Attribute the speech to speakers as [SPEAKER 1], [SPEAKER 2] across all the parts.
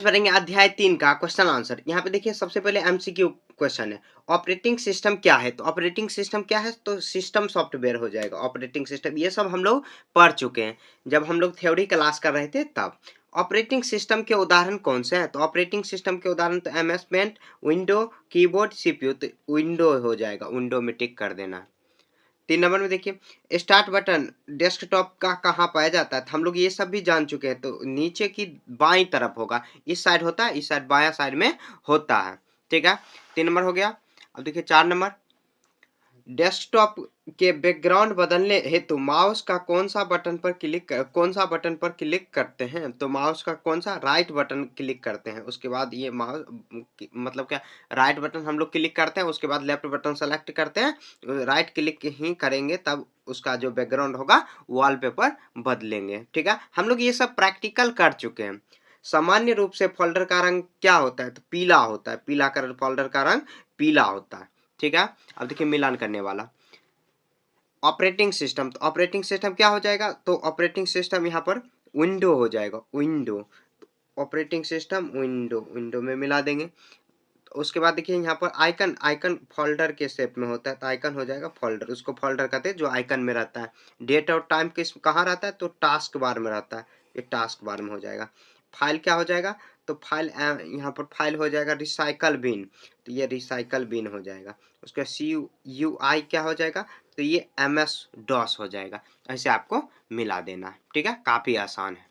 [SPEAKER 1] पढ़ेंगे अध्याय 3 का क्वेश्चन आंसर। यहाँ पे देखिए सबसे पहले एमसीक्यू क्वेश्चन है। ऑपरेटिंग सिस्टम क्या है? तो ऑपरेटिंग सिस्टम क्या है? तो सिस्टम सॉफ्टवेयर हो जाएगा। ऑपरेटिंग सिस्टम ये सब हम लोग पढ़ चुके हैं जब हम लोग थ्योरी क्लास कर रहे थे तब। ऑपरेटिंग सिस्टम के उदाहरण कौन से हैं? तो ऑपरेटिंग सिस्टम के उदाहरण तो MS paint, window, keyboard, CPU. तो विंडो हो जाएगा, विंडो में टिक कर देना। 3 नंबर में देखिए स्टार्ट बटन डेस्कटॉप का कहाँ पाया जाता है? तो हम लोग ये सब भी जान चुके हैं। तो नीचे की बाईं तरफ होगा, इस साइड होता है, इस साइड बायां साइड में होता है। ठीक है, 3 नंबर हो गया। अब देखिए 4 नंबर, डेस्कटॉप के बैकग्राउंड बदलने हेतु माउस का कौन सा बटन पर क्लिक करते हैं? तो माउस का कौन सा राइट बटन क्लिक करते हैं। उसके बाद ये माउस मतलब क्या, राइट बटन हम लोग क्लिक करते हैं, उसके बाद लेफ्ट बटन सेलेक्ट करते हैं, राइट क्लिक ही करेंगे तब उसका जो बैकग्राउंड होगा वॉलपेपर बदलेंगे। ठीक है, हम लोग ये सब प्रैक्टिकल कर चुके हैं। सामान्य रूप से फोल्डर का रंग क्या होता है? तो पीला होता है, पीला कलर फोल्डर का रंग पीला होता है। ठीक है, अब देखिए मिलान करने वाला ऑपरेटिंग सिस्टम। तो ऑपरेटिंग सिस्टम क्या हो जाएगा? तो ऑपरेटिंग सिस्टम यहाँ पर विंडो हो जाएगा, window. Operating system window, window में मिला देंगे। तो उसके बाद देखिए यहाँ पर आइकन, आइकन फोल्डर के शेप में होता है तो आइकन हो जाएगा फोल्डर, उसको फोल्डर कहते हैं जो आइकन में रहता है। डेट और टाइम किस कहाँ रहता है? तो टास्क बार में रहता है, ये टास्क बार में हो जाएगा। फाइल क्या हो जाएगा? तो फाइल यहाँ पर फाइल हो जाएगा रिसाइकल बिन, तो ये रिसाइकल बिन हो जाएगा। उसके सी यू आई क्या हो जाएगा? तो ये एम एस डॉस हो जाएगा। ऐसे आपको मिला देना है। ठीक है, काफी आसान है।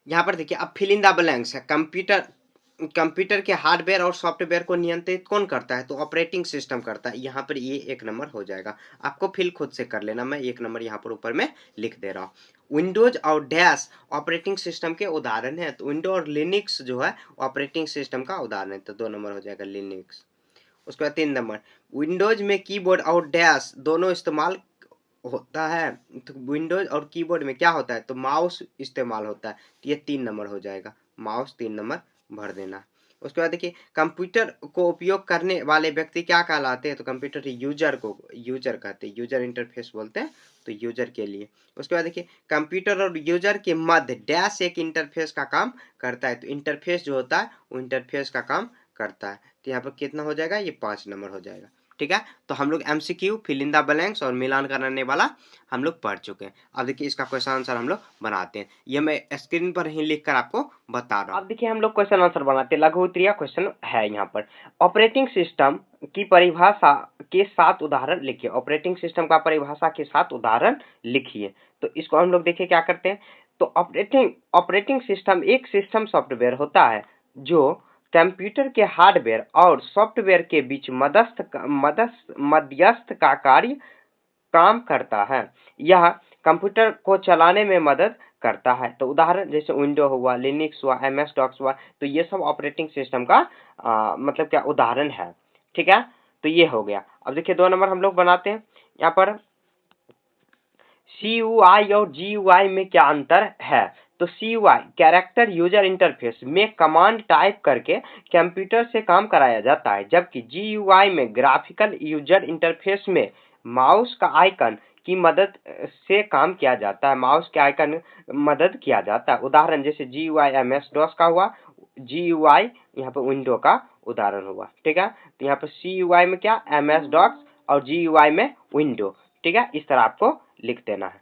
[SPEAKER 1] यहाँ पर देखिए अब फिल इन द ब्लैंक्स है। कंप्यूटर के हार्डवेयर और सॉफ्टवेयर को नियंत्रित कौन करता है? तो ऑपरेटिंग सिस्टम करता है। यहाँ पर ये 1 नंबर हो जाएगा, आपको फिल खुद से कर लेना, मैं 1 नंबर यहाँ पर ऊपर में लिख दे रहा हूँ। विंडोज और डैश ऑपरेटिंग सिस्टम के उदाहरण है। तो विंडो और लिनक्स जो है ऑपरेटिंग सिस्टम का उदाहरण है, तो 2 नंबर हो जाएगा लिनक्स। उसके बाद 3 नंबर, विंडोज में कीबोर्ड और डैश दोनों इस्तेमाल होता है। तो विंडोज और कीबोर्ड में क्या होता है? तो माउस इस्तेमाल होता है, तो ये 3 नंबर हो जाएगा, माउस 3 नंबर भर देना। उसके बाद देखिए कंप्यूटर को उपयोग करने वाले व्यक्ति क्या कहलाते हैं? तो कंप्यूटर यूजर को यूजर कहते हैं, यूजर इंटरफेस बोलते हैं, तो यूजर के लिए। उसके बाद देखिए कंप्यूटर और यूजर के मध्य डैश एक इंटरफेस का काम करता है। तो इंटरफेस जो होता है वो इंटरफेस का काम करता है। तो यहाँ पर कितना हो जाएगा? ये 5 नंबर हो जाएगा। ठीक है, तो हम लोग MCQ, fill in the blanks और मिलान करने वाला हम लोग पढ़ चुके हैं। अब देखिए इसका क्वेश्चन आंसर हम लोग बनाते हैं, ये मैं स्क्रीन पर ही लिख कर आपको बता रहा हूँ। अब देखिए हम लोग क्वेश्चन आंसर बनाते हैं, लघु उत्तरीय क्वेश्चन है यहाँ पर। ऑपरेटिंग सिस्टम की परिभाषा के 7 उदाहरण लिखिए। ऑपरेटिंग सिस्टम का परिभाषा के 7 उदाहरण लिखिए। तो इसको हम लोग देखिए क्या करते हैं। तो ऑपरेटिंग सिस्टम एक सिस्टम सॉफ्टवेयर होता है जो कंप्यूटर के हार्डवेयर और सॉफ्टवेयर के बीच मध्यस्थ का कार्य काम करता है। यह कंप्यूटर को चलाने में मदद करता है। तो उदाहरण जैसे विंडो हुआ, लिनक्स हुआ, एमएस डॉस हुआ, तो ये सब ऑपरेटिंग सिस्टम का मतलब क्या उदाहरण है। ठीक है, तो ये हो गया। अब देखिए 2 नंबर हम लोग बनाते हैं। यहाँ पर CUI और GUI में क्या अंतर है? तो CUI कैरेक्टर यूजर इंटरफेस में कमांड टाइप करके कंप्यूटर से काम कराया जाता है, जबकि GUI में ग्राफिकल यूजर इंटरफेस में माउस का आइकन की मदद से काम किया जाता है, माउस के आइकन मदद किया जाता है। उदाहरण जैसे GUI MS DOS का हुआ, GUI यहाँ पर विंडो का उदाहरण हुआ। ठीक है, तो यहाँ पर CUI में क्या MS DOS और GUI में विंडो। ठीक है, इस तरह आपको लिख देना है।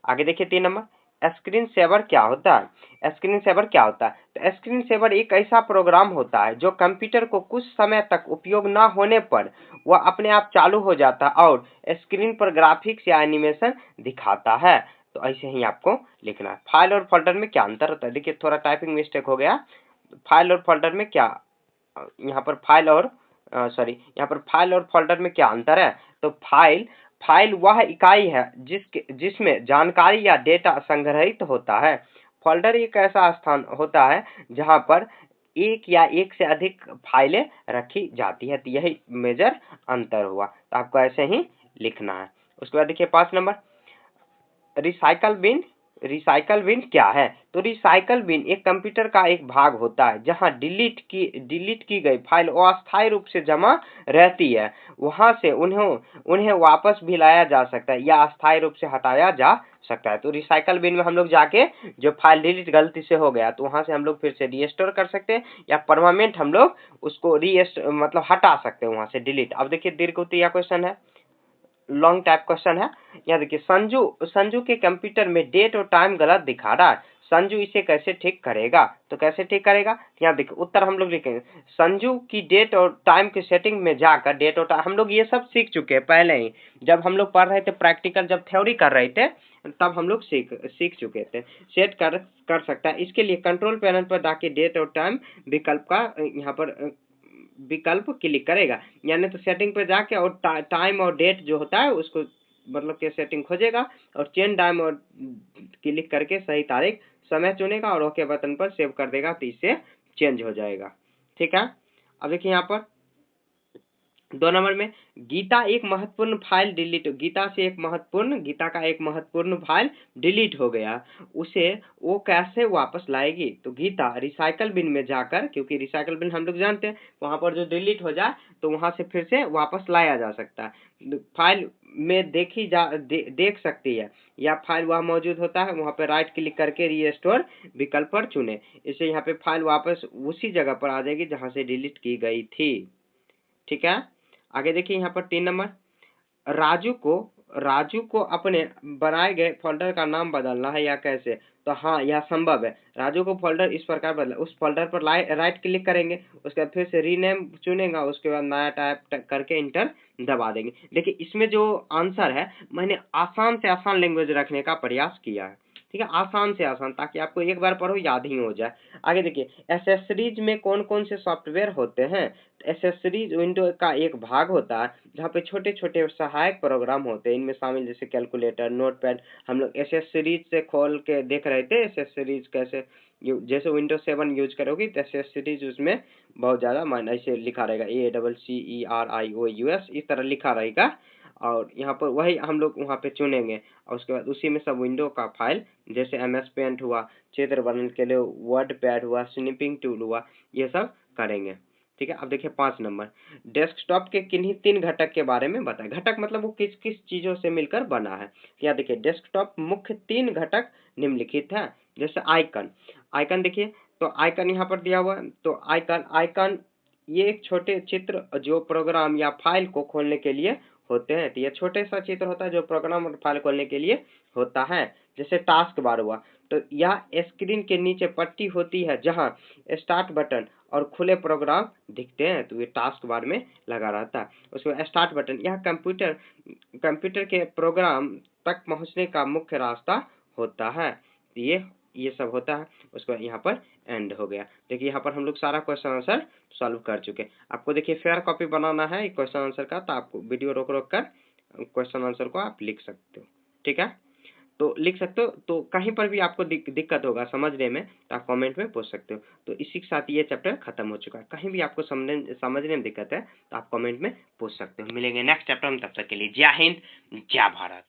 [SPEAKER 1] आगे देखिए 3 नंबर, स्क्रीन सेवर क्या होता है? स्क्रीन सेवर क्या होता है? तो स्क्रीन सेवर एक ऐसा प्रोग्राम होता है जो कंप्यूटर को कुछ समय तक उपयोग न होने पर वह अपने आप चालू हो जाता है और स्क्रीन पर ग्राफिक्स या एनिमेशन दिखाता है। तो ऐसे ही आपको लिखना है। फाइल और फोल्डर में क्या अंतर होता है? देखिए थोड़ा टाइपिंग मिस्टेक हो गया। फाइल और फोल्डर में क्या, यहाँ पर फाइल और यहाँ पर फाइल और फोल्डर में क्या अंतर है? तो फाइल वह इकाई है जिसमें जानकारी या डेटा संग्रहित होता है। फोल्डर एक ऐसा स्थान होता है जहां पर एक या एक से अधिक फाइलें रखी जाती है। तो यही मेजर अंतर हुआ, तो आपको ऐसे ही लिखना है। उसके बाद देखिए 5 number, recycle bin recycle bin क्या है? तो रिसाइकल बिन एक कंप्यूटर का एक भाग होता है जहां डिलीट की गई फाइल अस्थायी रूप से जमा रहती है। वहां से उन्हें वापस भी लाया जा सकता है या अस्थायी रूप से हटाया जा सकता है। तो रिसाइकल बिन में हम लोग जाके जो फाइल डिलीट गलती से हो गया तो वहां से हम लोग फिर से रीस्टोर कर सकते हैं या परमानेंट हम लोग उसको मतलब हटा सकते हैं वहां से डिलीट। अब देखिए दीर्घ उत्तरीय क्वेश्चन है, लॉन्ग टाइप क्वेश्चन है। यहाँ देखिए संजू के कंप्यूटर में डेट और टाइम गलत दिखा रहा है, संजू इसे कैसे ठीक करेगा? तो कैसे ठीक करेगा? यहाँ देखिए उत्तर हम लोग लिखेंगे, संजू की डेट और टाइम की सेटिंग में जाकर डेट और टाइम हम लोग ये सब सीख चुके हैं पहले ही, जब हम लोग पढ़ रहे थे प्रैक्टिकल, जब थ्योरी कर रहे थे तब हम लोग सीख चुके थे। सेट कर सकता है, इसके लिए कंट्रोल पैनल पर जाके डेट और टाइम विकल्प का यहाँ पर विकल्प क्लिक करेगा, यानी तो सेटिंग पे जाके और टाइम और डेट जो होता है उसको मतलब के सेटिंग खोजेगा और चेंज टाइम और क्लिक करके सही तारीख समय चुनेगा और ओके बटन पर सेव कर देगा तो इससे चेंज हो जाएगा। ठीक है, अब देखिए यहाँ पर 2 नंबर में गीता का एक महत्वपूर्ण फाइल डिलीट हो गया, उसे वो कैसे वापस लाएगी? तो गीता रिसाइकल बिन में जाकर, क्योंकि रिसाइकल बिन हम लोग जानते हैं वहां पर जो डिलीट हो जाए तो वहां से फिर से वापस लाया जा सकता है। फाइल में देख सकती है या फाइल वहां मौजूद होता है, वहां पे राइट क्लिक करके रीस्टोर विकल्प पर चुने, इससे यहाँ पे फाइल वापस उसी जगह पर आ जाएगी जहां से डिलीट की गई थी। ठीक है, आगे देखिए यहाँ पर 3 नंबर, राजू को अपने बनाए गए फोल्डर का नाम बदलना है या कैसे? तो हाँ, यह संभव है। राजू को फोल्डर इस प्रकार बदला, उस फोल्डर पर राइट क्लिक करेंगे, उसके बाद फिर से रीनेम चुनेगा, उसके बाद नया टाइप करके इंटर दबा देंगे। देखिए इसमें जो आंसर है मैंने आसान से आसान लैंग्वेज रखने का प्रयास किया है। ठीक है, आसान से आसान, ताकि आपको एक बार पढ़ो याद ही हो जाए। आगे देखिए एसेसरीज में कौन कौन से सॉफ्टवेयर होते हैं? एसेसरीज विंडो का एक भाग होता है जहाँ पे छोटे छोटे सहायक प्रोग्राम होते हैं, इनमें शामिल जैसे कैलकुलेटर, नोटपैड। हम लोग एसेसरीज से खोल के देख रहे थे एसेसरीज कैसे, जैसे विंडोज 7 यूज करोगी तो एसेसरीज उसमें बहुत ज्यादा मान ऐसे लिखा रहेगा, ACCERIOUS इस तरह लिखा रहेगा, और यहाँ पर वही हम लोग वहाँ पे चुनेंगे और उसके बाद उसी में सब विंडो का फाइल जैसे MS पेंट हुआ, चित्र बनाने के लिए वर्ड पैड हुआ, स्निपिंग टूल हुआ, ये सब करेंगे। ठीक है, अब देखिए 5 नंबर, डेस्कटॉप के किन्हीं 3 घटक के बारे में बताएं। घटक मतलब वो किस किस चीजों से मिलकर बना है। यहाँ देखिए डेस्कटॉप मुख्य 3 घटक निम्नलिखित है। जैसे आइकन देखिए, तो आइकन यहाँ पर दिया हुआ है, तो आइकन ये एक छोटे चित्र जो प्रोग्राम या फाइल को खोलने के लिए होते हैं। तो ये छोटे सा चित्र होता है जो प्रोग्राम और फाइल खोलने के लिए होता है। जैसे टास्क बार हुआ, तो यह स्क्रीन के नीचे पट्टी होती है जहां स्टार्ट बटन और खुले प्रोग्राम दिखते हैं, तो ये टास्क बार में लगा रहता है। उसके बाद स्टार्ट बटन, यह कंप्यूटर के प्रोग्राम तक पहुंचने का मुख्य रास्ता होता है। तो ये सब होता है। उसके बाद यहाँ पर एंड हो गया। देखिए यहाँ पर हम लोग सारा क्वेश्चन आंसर सॉल्व कर चुके हैं। आपको देखिए फेयर कॉपी बनाना है क्वेश्चन आंसर का, तो आपको वीडियो रोक कर क्वेश्चन आंसर को आप लिख सकते हो। ठीक है, तो लिख सकते हो। तो कहीं पर भी आपको दिक्कत होगा समझने में तो आप कमेंट में पूछ सकते हो। तो इसी के साथ ये चैप्टर खत्म हो चुका है। कहीं भी आपको समझने में दिक्कत है तो आप कमेंट में पूछ सकते हो। मिलेंगे नेक्स्ट चैप्टर में, तब तक के लिए जय हिंद, जय भारत।